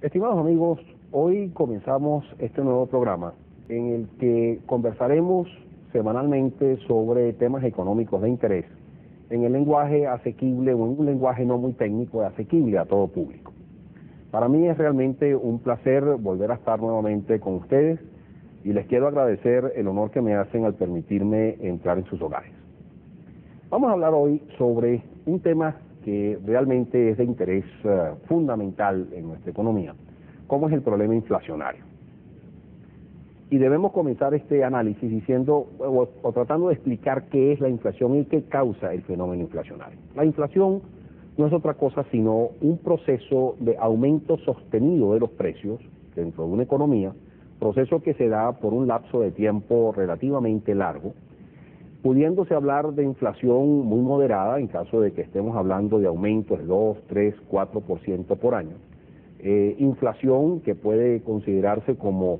Estimados amigos, hoy comenzamos este nuevo programa en el que conversaremos semanalmente sobre temas económicos de interés en el lenguaje asequible o en un lenguaje no muy técnico, asequible a todo público. Para mí es realmente un placer volver a estar nuevamente con ustedes y les quiero agradecer el honor que me hacen al permitirme entrar en sus hogares. Vamos a hablar hoy sobre un tema que realmente es de interés fundamental en nuestra economía, como es el problema inflacionario. Y debemos comenzar este análisis diciendo o tratando de explicar qué es la inflación y qué causa el fenómeno inflacionario. La inflación no es otra cosa sino un proceso de aumento sostenido de los precios dentro de una economía, proceso que se da por un lapso de tiempo relativamente largo, pudiéndose hablar de inflación muy moderada en caso de que estemos hablando de aumentos de 2, 3, 4% por año. Inflación que puede considerarse como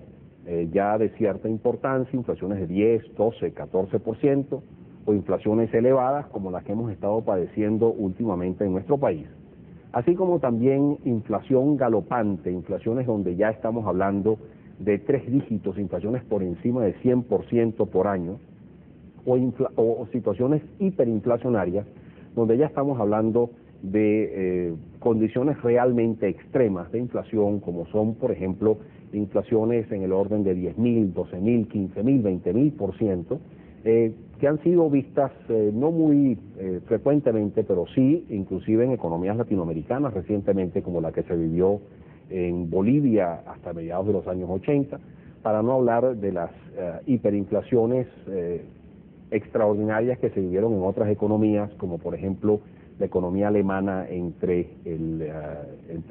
ya de cierta importancia, inflaciones de 10, 12, 14%, o inflaciones elevadas como las que hemos estado padeciendo últimamente en nuestro país. Así como también inflación galopante, inflaciones donde ya estamos hablando de 3 dígitos, inflaciones por encima de 100% por año, o situaciones hiperinflacionarias, donde ya estamos hablando de condiciones realmente extremas de inflación, como son, por ejemplo, inflaciones en el orden de 10.000, 12.000, 15.000, 20.000%, que han sido vistas no muy frecuentemente, pero sí, inclusive en economías latinoamericanas recientemente, como la que se vivió en Bolivia hasta mediados de los años 80, para no hablar de las hiperinflaciones extraordinarias que se vivieron en otras economías, como por ejemplo la economía alemana entre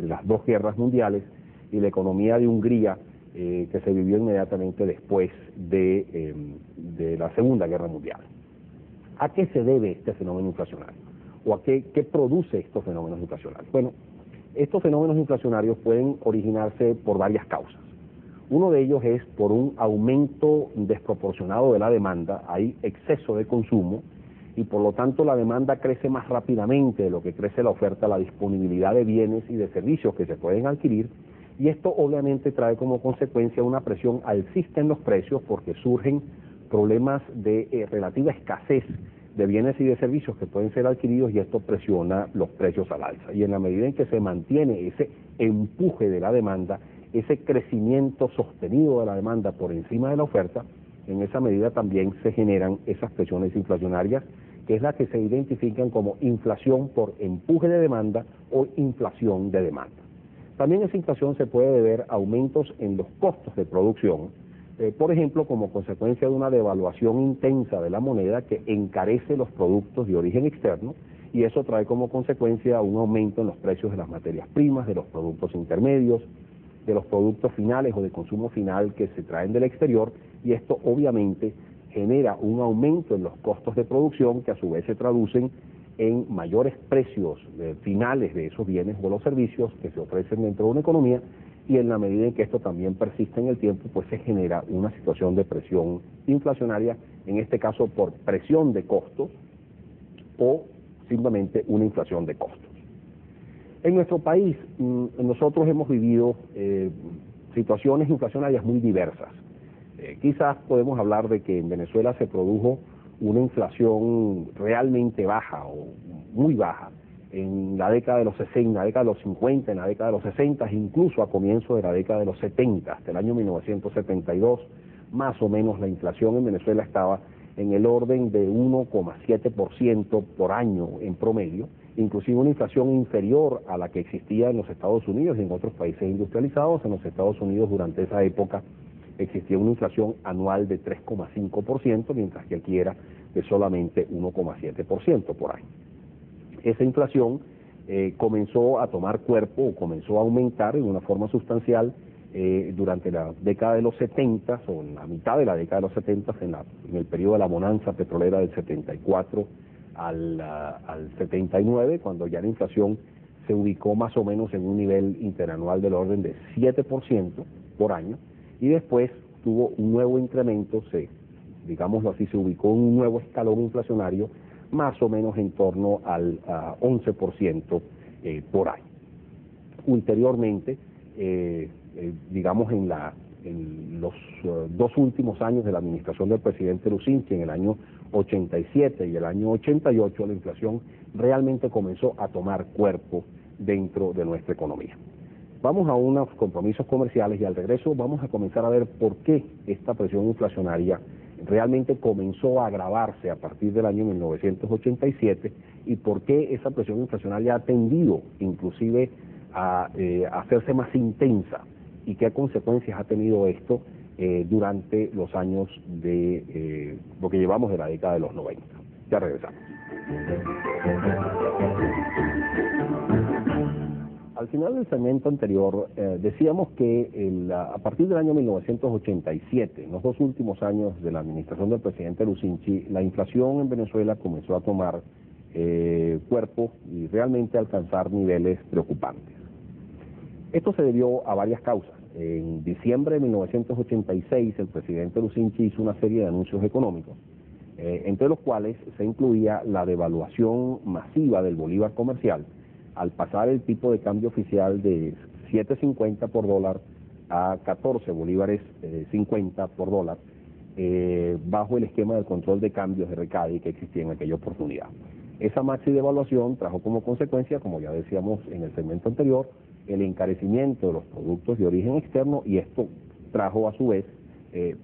las dos guerras mundiales y la economía de Hungría que se vivió inmediatamente después de la Segunda Guerra Mundial. ¿A qué se debe este fenómeno inflacionario? ¿O a qué produce estos fenómenos inflacionarios? Bueno, estos fenómenos inflacionarios pueden originarse por varias causas. Uno de ellos es por un aumento desproporcionado de la demanda, hay exceso de consumo y por lo tanto la demanda crece más rápidamente de lo que crece la oferta, la disponibilidad de bienes y de servicios que se pueden adquirir, y esto obviamente trae como consecuencia una presión alcista en los precios porque surgen problemas de relativa escasez de bienes y de servicios que pueden ser adquiridos y esto presiona los precios al alza. Y en la medida en que se mantiene ese empuje de la demanda, ese crecimiento sostenido de la demanda por encima de la oferta, en esa medida también se generan esas presiones inflacionarias, que es la que se identifican como inflación por empuje de demanda o inflación de demanda. También esa inflación se puede deber a aumentos en los costos de producción, por ejemplo, como consecuencia de una devaluación intensa de la moneda que encarece los productos de origen externo, y eso trae como consecuencia un aumento en los precios de las materias primas, de los productos intermedios, de los productos finales o de consumo final que se traen del exterior, y esto obviamente genera un aumento en los costos de producción que a su vez se traducen en mayores precios finales de esos bienes o los servicios que se ofrecen dentro de una economía, y en la medida en que esto también persiste en el tiempo, pues se genera una situación de presión inflacionaria, en este caso por presión de costos o simplemente una inflación de costos. En nuestro país nosotros hemos vivido situaciones inflacionarias muy diversas. Quizás podemos hablar de que en Venezuela se produjo una inflación realmente baja o muy baja en la década de los 60, en la década de los 50, en la década de los 60, incluso a comienzos de la década de los 70, hasta el año 1972, más o menos la inflación en Venezuela estaba en el orden de 1,7% por año en promedio, inclusive una inflación inferior a la que existía en los Estados Unidos y en otros países industrializados. En los Estados Unidos durante esa época existía una inflación anual de 3,5%, mientras que aquí era de solamente 1,7% por año. Esa inflación comenzó a tomar cuerpo o comenzó a aumentar de una forma sustancial durante la década de los 70 o en la mitad de la década de los 70, en el periodo de la bonanza petrolera del 74 al 79, cuando ya la inflación se ubicó más o menos en un nivel interanual del orden de 7% por año, y después tuvo un nuevo incremento, digámoslo así, se ubicó en un nuevo escalón inflacionario más o menos en torno al 11% por año. Ulteriormente, digamos en los dos últimos años de la administración del presidente Lusinchi, en el año 87 y el año 88, la inflación realmente comenzó a tomar cuerpo dentro de nuestra economía. Vamos a unos compromisos comerciales y al regreso vamos a comenzar a ver por qué esta presión inflacionaria realmente comenzó a agravarse a partir del año 1987 y por qué esa presión inflacionaria ha tendido inclusive a hacerse más intensa y qué consecuencias ha tenido esto durante los años de lo que llevamos de la década de los 90. Ya regresamos. Al final del segmento anterior decíamos que a partir del año 1987, en los dos últimos años de la administración del presidente Lusinchi, la inflación en Venezuela comenzó a tomar cuerpo y realmente a alcanzar niveles preocupantes. Esto se debió a varias causas. En diciembre de 1986 el presidente Lusinchi hizo una serie de anuncios económicos, entre los cuales se incluía la devaluación masiva del bolívar comercial, al pasar el tipo de cambio oficial de 7.50 por dólar a 14 bolívares 50 por dólar, bajo el esquema del control de cambios de RECADI que existía en aquella oportunidad. Esa maxi devaluación trajo como consecuencia, como ya decíamos en el segmento anterior, el encarecimiento de los productos de origen externo, y esto trajo a su vez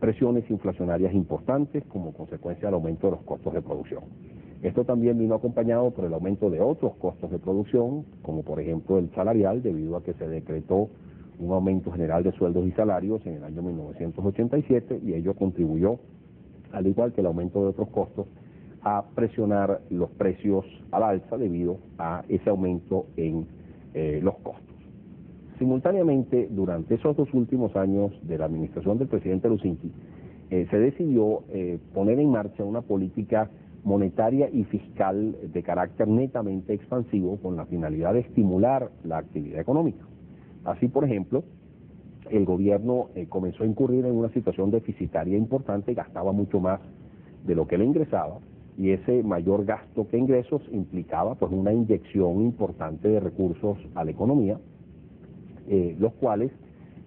presiones inflacionarias importantes como consecuencia del aumento de los costos de producción. Esto también vino acompañado por el aumento de otros costos de producción, como por ejemplo el salarial, debido a que se decretó un aumento general de sueldos y salarios en el año 1987, y ello contribuyó, al igual que el aumento de otros costos, a presionar los precios al alza debido a ese aumento en los costos. Simultáneamente, durante esos dos últimos años de la administración del presidente Lusinchi, se decidió poner en marcha una política monetaria y fiscal de carácter netamente expansivo con la finalidad de estimular la actividad económica. Así, por ejemplo, el gobierno comenzó a incurrir en una situación deficitaria importante, gastaba mucho más de lo que le ingresaba, y ese mayor gasto que ingresos implicaba pues una inyección importante de recursos a la economía, los cuales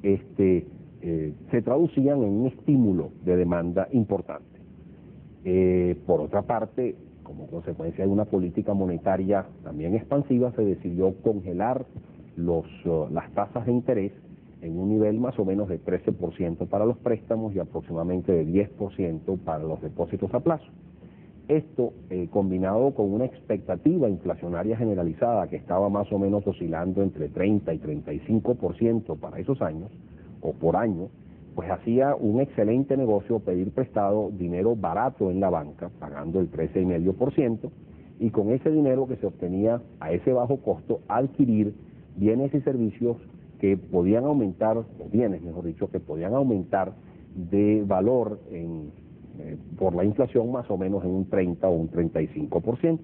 se traducían en un estímulo de demanda importante. Por otra parte, como consecuencia de una política monetaria también expansiva, se decidió congelar las tasas de interés en un nivel más o menos de 13% para los préstamos y aproximadamente de 10% para los depósitos a plazo. Esto, combinado con una expectativa inflacionaria generalizada que estaba más o menos oscilando entre 30 y 35% para esos años, o por año, pues hacía un excelente negocio pedir prestado dinero barato en la banca, pagando el 13,5%, y con ese dinero que se obtenía a ese bajo costo, adquirir bienes y servicios que podían aumentar, o bienes mejor dicho, que podían aumentar de valor por la inflación más o menos en un 30 o un 35%.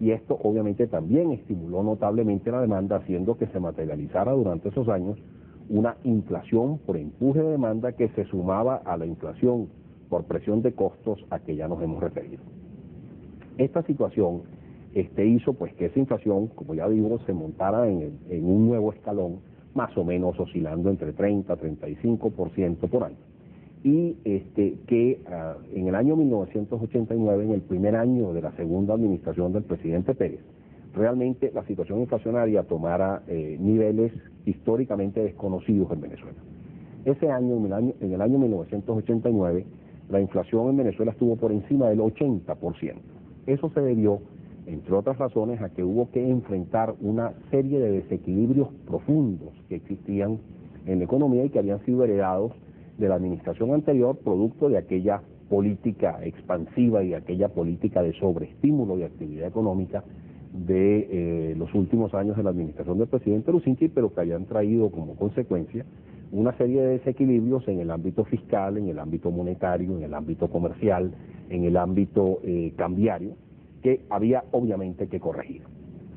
Y esto obviamente también estimuló notablemente la demanda, haciendo que se materializara durante esos años una inflación por empuje de demanda que se sumaba a la inflación por presión de costos a que ya nos hemos referido. Esta situación hizo pues que esa inflación, como ya digo, se montara en un nuevo escalón, más o menos oscilando entre 30 a 35% por año. Y que en el año 1989, en el primer año de la segunda administración del presidente Pérez, realmente la situación inflacionaria tomara niveles históricamente desconocidos en Venezuela. Ese año, en el año 1989, la inflación en Venezuela estuvo por encima del 80%. Eso se debió, entre otras razones, a que hubo que enfrentar una serie de desequilibrios profundos que existían en la economía y que habían sido heredados de la administración anterior, producto de aquella política expansiva y aquella política de sobreestímulo de actividad económica de los últimos años de la administración del presidente Lusinchi, pero que habían traído como consecuencia una serie de desequilibrios en el ámbito fiscal, en el ámbito monetario, en el ámbito comercial, en el ámbito cambiario, que había obviamente que corregir.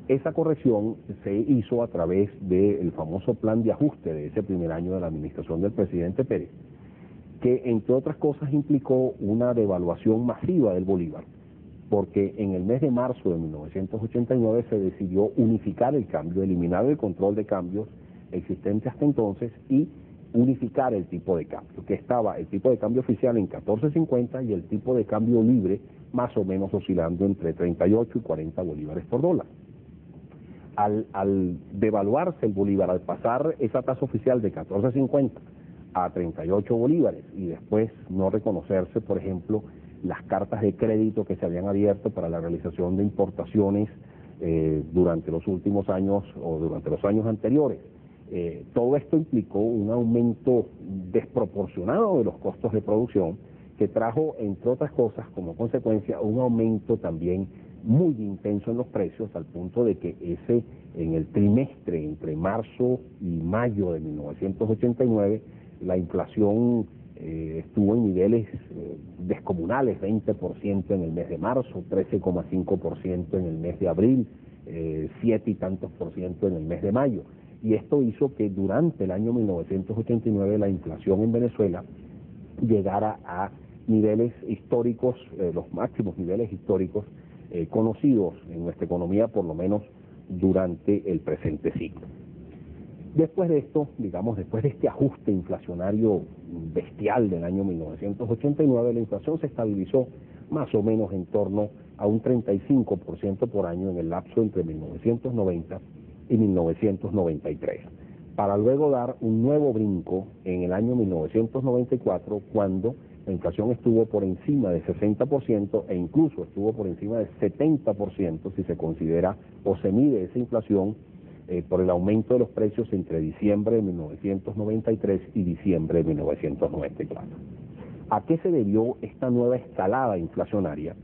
Esa corrección se hizo a través del famoso plan de ajuste de ese primer año de la administración del presidente Pérez, que entre otras cosas implicó una devaluación masiva del bolívar, porque en el mes de marzo de 1989 se decidió unificar el cambio, eliminar el control de cambios existente hasta entonces y unificar el tipo de cambio, que estaba el tipo de cambio oficial en 14.50 y el tipo de cambio libre más o menos oscilando entre 38 y 40 bolívares por dólar. Al devaluarse el bolívar, al pasar esa tasa oficial de 14.50 a 38 bolívares y después no reconocerse, por ejemplo, las cartas de crédito que se habían abierto para la realización de importaciones durante los últimos años o durante los años anteriores. Todo esto implicó un aumento desproporcionado de los costos de producción que trajo, entre otras cosas, como consecuencia, un aumento también muy intenso en los precios, al punto de que en el trimestre entre marzo y mayo de 1989, la inflación estuvo en niveles descomunales, 20% en el mes de marzo, 13,5% en el mes de abril, 7 y tantos por ciento en el mes de mayo. Y esto hizo que durante el año 1989 la inflación en Venezuela llegara a niveles históricos, los máximos niveles históricos conocidos en nuestra economía, por lo menos durante el presente ciclo. Después de esto, digamos, después de este ajuste inflacionario bestial del año 1989, la inflación se estabilizó más o menos en torno a un 35% por año en el lapso entre 1990 y 1993, para luego dar un nuevo brinco en el año 1994, cuando la inflación estuvo por encima del 60% e incluso estuvo por encima del 70% si se considera o se mide esa inflación por el aumento de los precios entre diciembre de 1993 y diciembre de 1994. ¿A qué se debió esta nueva escalada inflacionaria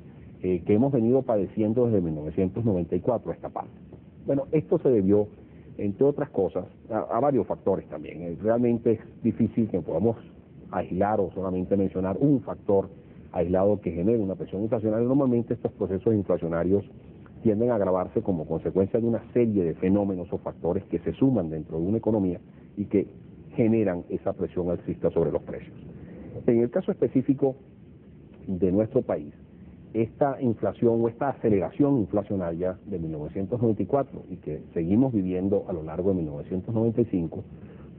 que hemos venido padeciendo desde 1994 esta parte? Bueno, esto se debió, entre otras cosas, a varios factores también. Realmente es difícil que podamos aislar o solamente mencionar un factor aislado que genere una presión inflacionaria. Normalmente estos procesos inflacionarios tienden a agravarse como consecuencia de una serie de fenómenos o factores que se suman dentro de una economía y que generan esa presión alcista sobre los precios. En el caso específico de nuestro país, esta inflación o esta aceleración inflacionaria de 1994 y que seguimos viviendo a lo largo de 1995,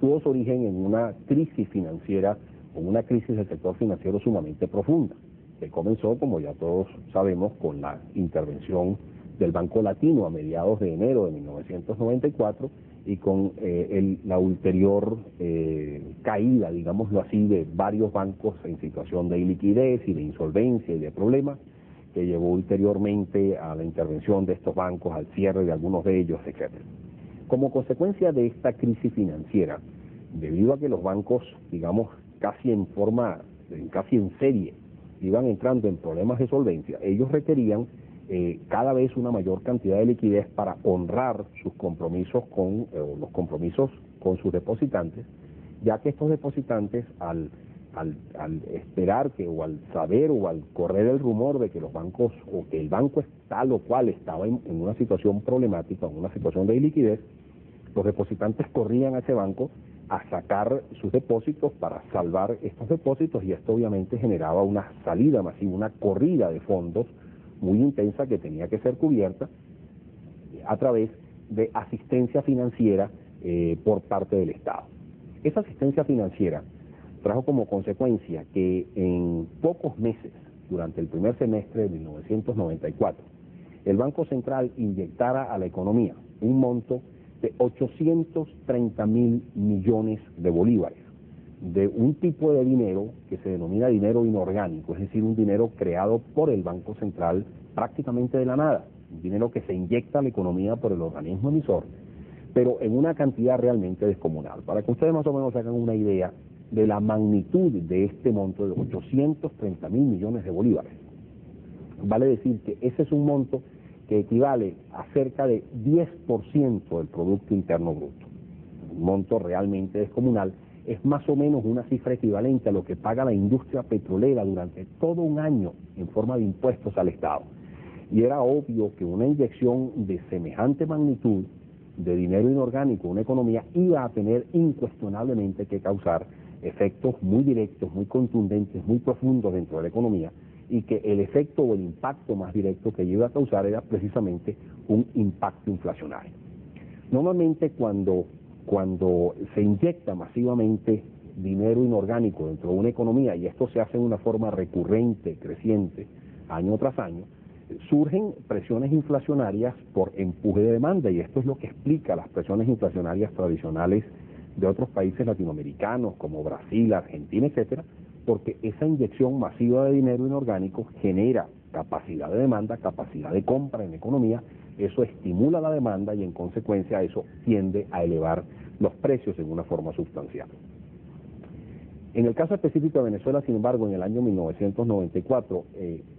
tuvo su origen en una crisis financiera o una crisis del sector financiero sumamente profunda, que comenzó, como ya todos sabemos, con la intervención del Banco Latino a mediados de enero de 1994 y con la ulterior caída, digámoslo así, de varios bancos en situación de iliquidez y de insolvencia y de problemas, que llevó ulteriormente a la intervención de estos bancos, al cierre de algunos de ellos, etc. Como consecuencia de esta crisis financiera, debido a que los bancos, digamos, casi en serie, iban entrando en problemas de solvencia, ellos requerían cada vez una mayor cantidad de liquidez para honrar sus compromisos los compromisos con sus depositantes, ya que estos depositantes al esperar que, o al saber o al correr el rumor de que los bancos o que el banco tal o cual estaba en una situación problemática, en una situación de iliquidez, los depositantes corrían a ese banco a sacar sus depósitos para salvar estos depósitos, y esto obviamente generaba una salida masiva, una corrida de fondos muy intensa que tenía que ser cubierta a través de asistencia financiera por parte del Estado. Esa asistencia financiera trajo como consecuencia que en pocos meses, durante el primer semestre de 1994, el Banco Central inyectara a la economía un monto de 830.000 millones de bolívares, de un tipo de dinero que se denomina dinero inorgánico, es decir, un dinero creado por el Banco Central prácticamente de la nada, un dinero que se inyecta a la economía por el organismo emisor, pero en una cantidad realmente descomunal. Para que ustedes más o menos hagan una idea de la magnitud de este monto de 830.000 millones de bolívares, vale decir que ese es un monto que equivale a cerca de 10% del Producto Interno Bruto. Un monto realmente descomunal. Es más o menos una cifra equivalente a lo que paga la industria petrolera durante todo un año en forma de impuestos al Estado. Y era obvio que una inyección de semejante magnitud de dinero inorgánico a una economía iba a tener incuestionablemente que causar efectos muy directos, muy contundentes, muy profundos dentro de la economía, y que el efecto o el impacto más directo que iba a causar era precisamente un impacto inflacionario. Normalmente cuando se inyecta masivamente dinero inorgánico dentro de una economía, y esto se hace de una forma recurrente, creciente, año tras año, surgen presiones inflacionarias por empuje de demanda, y esto es lo que explica las presiones inflacionarias tradicionales de otros países latinoamericanos como Brasil, Argentina, etcétera, porque esa inyección masiva de dinero inorgánico genera capacidad de demanda, capacidad de compra en la economía, eso estimula la demanda y en consecuencia eso tiende a elevar los precios en una forma sustancial. En el caso específico de Venezuela, sin embargo, en el año 1994,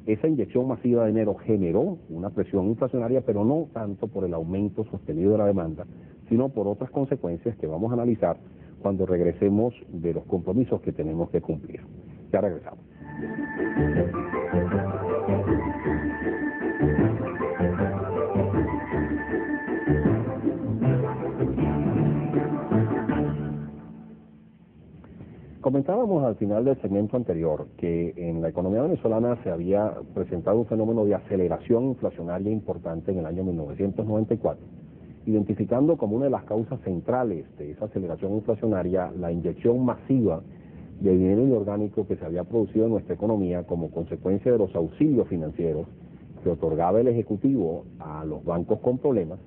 esa inyección masiva de dinero generó una presión inflacionaria, pero no tanto por el aumento sostenido de la demanda, sino por otras consecuencias que vamos a analizar cuando regresemos de los compromisos que tenemos que cumplir. Ya regresamos. Comentábamos al final del segmento anterior que en la economía venezolana se había presentado un fenómeno de aceleración inflacionaria importante en el año 1994, identificando como una de las causas centrales de esa aceleración inflacionaria la inyección masiva de dinero inorgánico que se había producido en nuestra economía como consecuencia de los auxilios financieros que otorgaba el Ejecutivo a los bancos con problemas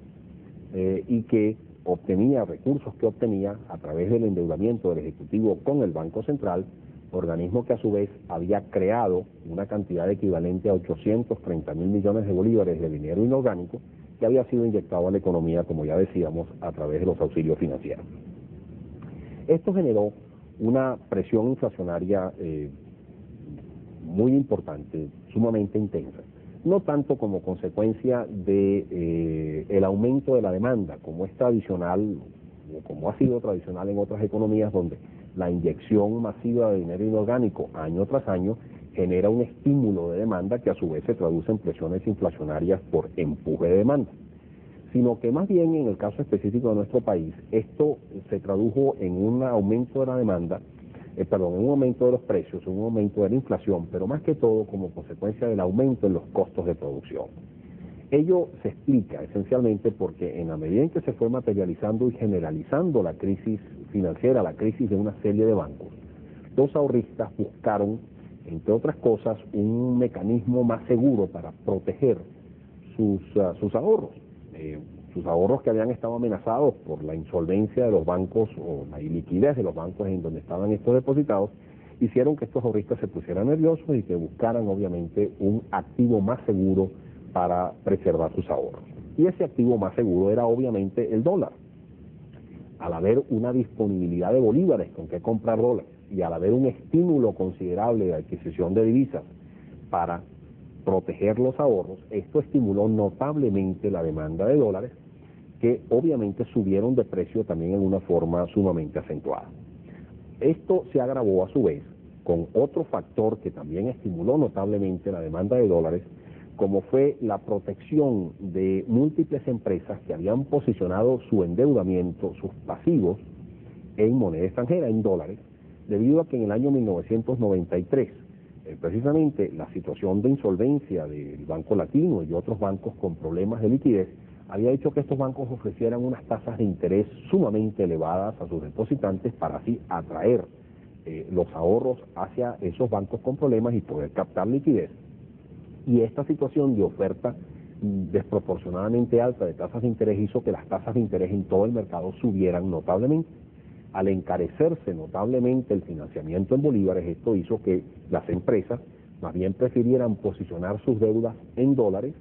y que obtenía recursos que obtenía a través del endeudamiento del Ejecutivo con el Banco Central, organismo que a su vez había creado una cantidad equivalente a 830.000 millones de bolívares de dinero inorgánico que había sido inyectado a la economía, como ya decíamos, a través de los auxilios financieros. Esto generó una presión inflacionaria muy importante, sumamente intensa. No tanto como consecuencia de el aumento de la demanda, como es tradicional, o como ha sido tradicional en otras economías donde la inyección masiva de dinero inorgánico año tras año genera un estímulo de demanda que a su vez se traduce en presiones inflacionarias por empuje de demanda, sino que más bien en el caso específico de nuestro país, esto se tradujo en un aumento de la demanda, en un aumento de los precios, un aumento de la inflación, pero más que todo como consecuencia del aumento en los costos de producción. Ello se explica esencialmente porque en la medida en que se fue materializando y generalizando la crisis financiera, la crisis de una serie de bancos, los ahorristas buscaron, entre otras cosas, un mecanismo más seguro para proteger sus ahorros. Sus ahorros que habían estado amenazados por la insolvencia de los bancos o la iliquidez de los bancos en donde estaban estos depositados, hicieron que estos ahorristas se pusieran nerviosos y que buscaran obviamente un activo más seguro para preservar sus ahorros. Y ese activo más seguro era obviamente el dólar. Al haber una disponibilidad de bolívares con que comprar dólares y al haber un estímulo considerable de adquisición de divisas para proteger los ahorros, esto estimuló notablemente la demanda de dólares, que obviamente subieron de precio también en una forma sumamente acentuada. Esto se agravó a su vez con otro factor que también estimuló notablemente la demanda de dólares, como fue la protección de múltiples empresas que habían posicionado su endeudamiento, sus pasivos, en moneda extranjera, en dólares, debido a que en el año 1993, precisamente la situación de insolvencia del Banco Latino y otros bancos con problemas de liquidez había hecho que estos bancos ofrecieran unas tasas de interés sumamente elevadas a sus depositantes para así atraer los ahorros hacia esos bancos con problemas y poder captar liquidez. Y esta situación de oferta desproporcionadamente alta de tasas de interés hizo que las tasas de interés en todo el mercado subieran notablemente. Al encarecerse notablemente el financiamiento en bolívares, esto hizo que las empresas más bien prefirieran posicionar sus deudas en dólares,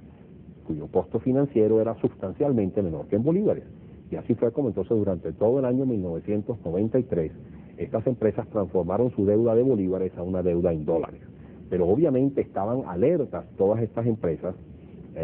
cuyo costo financiero era sustancialmente menor que en bolívares. Y así fue como entonces durante todo el año 1993 estas empresas transformaron su deuda de bolívares a una deuda en dólares. Pero obviamente estaban alertas todas estas empresas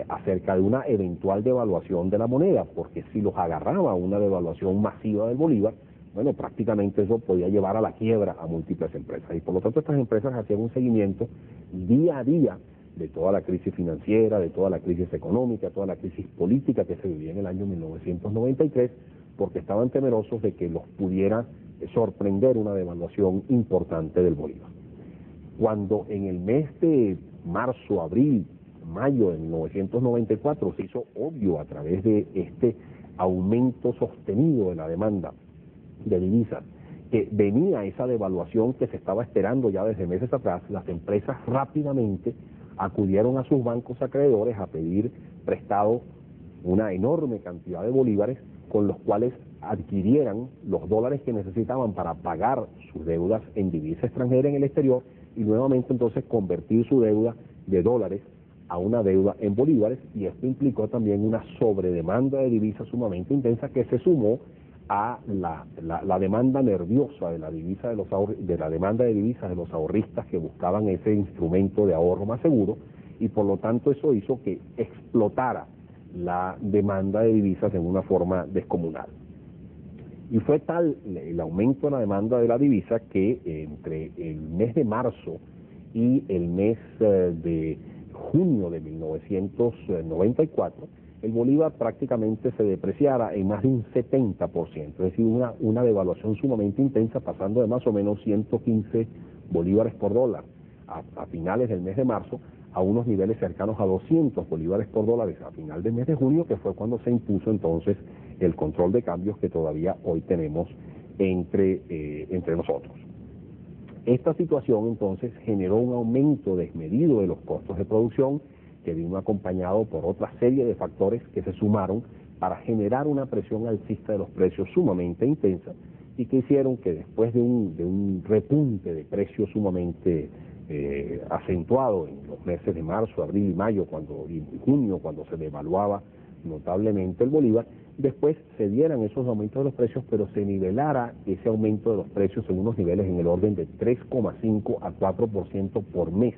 acerca de una eventual devaluación de la moneda, porque si los agarraba una devaluación masiva del bolívar, bueno, prácticamente eso podía llevar a la quiebra a múltiples empresas. Y por lo tanto estas empresas hacían un seguimiento día a día de toda la crisis financiera, de toda la crisis económica, toda la crisis política que se vivía en el año 1993, porque estaban temerosos de que los pudiera sorprender una devaluación importante del bolívar. Cuando en el mes de marzo, abril, mayo de 1994 se hizo obvio a través de este aumento sostenido de la demanda de divisas, que venía esa devaluación que se estaba esperando ya desde meses atrás, las empresas rápidamente acudieron a sus bancos acreedores a pedir prestado una enorme cantidad de bolívares con los cuales adquirieran los dólares que necesitaban para pagar sus deudas en divisa extranjera en el exterior y nuevamente entonces convertir su deuda de dólares a una deuda en bolívares, y esto implicó también una sobredemanda de divisas sumamente intensa que se sumó a la demanda nerviosa de la divisa de la demanda de divisas de los ahorristas que buscaban ese instrumento de ahorro más seguro, y por lo tanto eso hizo que explotara la demanda de divisas en una forma descomunal. Y fue tal el aumento de la demanda de la divisa que entre el mes de marzo y el mes de junio de 1994, el bolívar prácticamente se depreciara en más de un 70%, es decir, una devaluación sumamente intensa, pasando de más o menos 115 bolívares por dólar a finales del mes de marzo a unos niveles cercanos a 200 bolívares por dólar a final del mes de junio, que fue cuando se impuso entonces el control de cambios que todavía hoy tenemos entre nosotros. Esta situación entonces generó un aumento desmedido de los costos de producción, que vino acompañado por otra serie de factores que se sumaron para generar una presión alcista de los precios sumamente intensa, y que hicieron que después de un repunte de precios sumamente acentuado en los meses de marzo, abril y mayo, y junio, cuando se devaluaba notablemente el bolívar, después se dieran esos aumentos de los precios, pero se nivelara ese aumento de los precios en unos niveles en el orden de 3,5 a 4% por mes,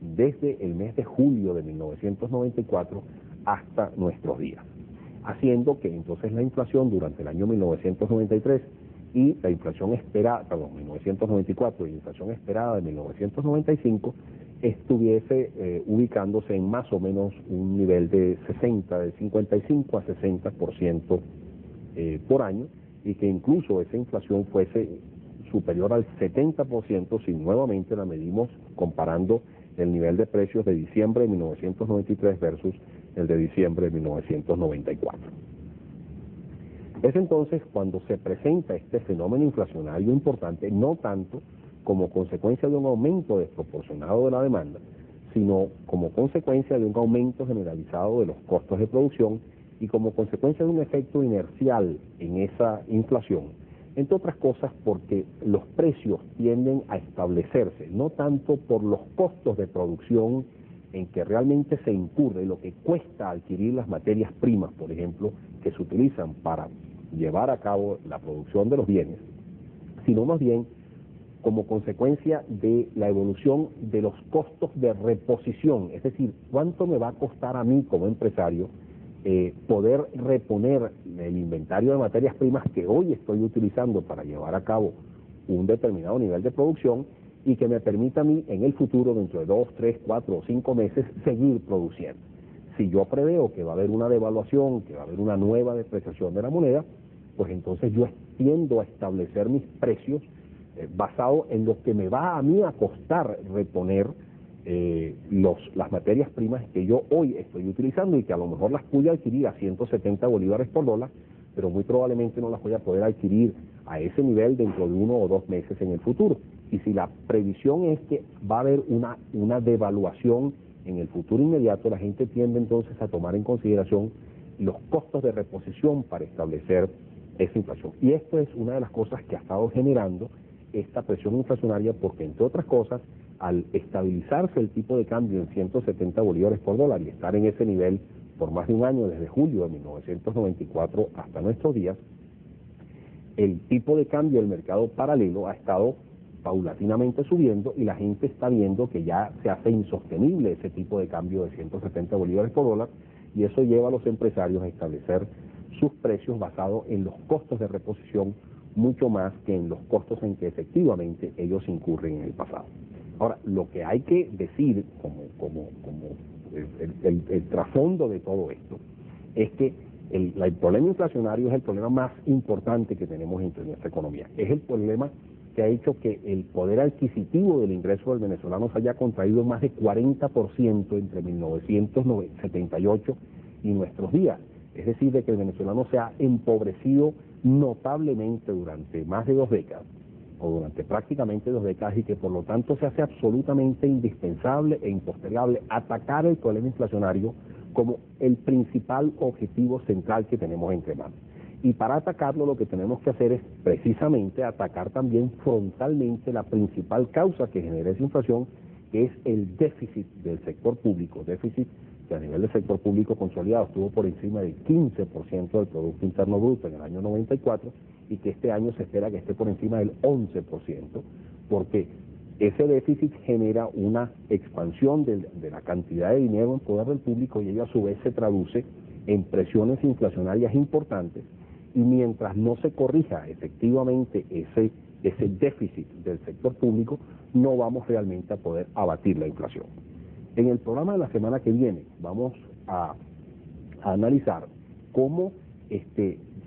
desde el mes de julio de 1994 hasta nuestros días, haciendo que entonces la inflación durante el año 1993 y la inflación esperada, 1994 y la inflación esperada de 1995 estuviese ubicándose en más o menos un nivel de 55 a 60% por año, y que incluso esa inflación fuese superior al 70% si nuevamente la medimos comparando el nivel de precios de diciembre de 1993 versus el de diciembre de 1994. Es entonces cuando se presenta este fenómeno inflacionario importante, no tanto como consecuencia de un aumento desproporcionado de la demanda, sino como consecuencia de un aumento generalizado de los costos de producción y como consecuencia de un efecto inercial en esa inflación, entre otras cosas porque los precios tienden a establecerse, no tanto por los costos de producción en que realmente se incurre, lo que cuesta adquirir las materias primas, por ejemplo, que se utilizan para llevar a cabo la producción de los bienes, sino más bien como consecuencia de la evolución de los costos de reposición, es decir, cuánto me va a costar a mí como empresario poder reponer el inventario de materias primas que hoy estoy utilizando para llevar a cabo un determinado nivel de producción, y que me permita a mí en el futuro, dentro de 2, 3, 4 o 5 meses, seguir produciendo. Si yo preveo que va a haber una devaluación, que va a haber una nueva depreciación de la moneda, pues entonces yo tiendo a establecer mis precios basado en lo que me va a mí a costar reponer las materias primas que yo hoy estoy utilizando, y que a lo mejor las pude adquirir a 170 bolívares por dólar, pero muy probablemente no las voy a poder adquirir a ese nivel dentro de 1 o 2 meses en el futuro. Y si la previsión es que va a haber una devaluación en el futuro inmediato, la gente tiende entonces a tomar en consideración los costos de reposición para establecer esa inflación. Y esto es una de las cosas que ha estado generando esta presión inflacionaria, porque entre otras cosas, al estabilizarse el tipo de cambio en 170 bolívares por dólar y estar en ese nivel por más de un año, desde julio de 1994 hasta nuestros días, el tipo de cambio del mercado paralelo ha estado paulatinamente subiendo, y la gente está viendo que ya se hace insostenible ese tipo de cambio de 170 bolívares por dólar, y eso lleva a los empresarios a establecer sus precios basados en los costos de reposición mucho más que en los costos en que efectivamente ellos incurren en el pasado. Ahora, lo que hay que decir como el trasfondo de todo esto es que el problema inflacionario es el problema más importante que tenemos en nuestra economía. Es el problema que ha hecho que el poder adquisitivo del ingreso del venezolano se haya contraído más de 40% entre 1978 y nuestros días. Es decir, de que el venezolano se ha empobrecido notablemente durante más de 2 décadas, o durante prácticamente 2 décadas, y que por lo tanto se hace absolutamente indispensable e impostergable atacar el problema inflacionario como el principal objetivo central que tenemos entre manos. Y para atacarlo lo que tenemos que hacer es precisamente atacar también frontalmente la principal causa que genera esa inflación, que es el déficit del sector público, déficit que a nivel del sector público consolidado estuvo por encima del 15% del Producto Interno Bruto en el año 94, y que este año se espera que esté por encima del 11%, porque ese déficit genera una expansión de la cantidad de dinero en poder del público, y ello a su vez se traduce en presiones inflacionarias importantes, y mientras no se corrija efectivamente ese déficit del sector público, no vamos realmente a poder abatir la inflación. En el programa de la semana que viene vamos a analizar cómo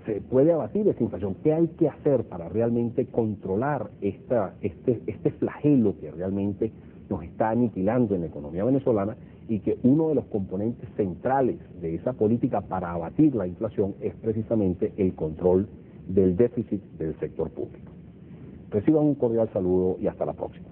se puede abatir esa inflación, qué hay que hacer para realmente controlar este flagelo que realmente nos está aniquilando en la economía venezolana, y que uno de los componentes centrales de esa política para abatir la inflación es precisamente el control del déficit del sector público. Reciban un cordial saludo y hasta la próxima.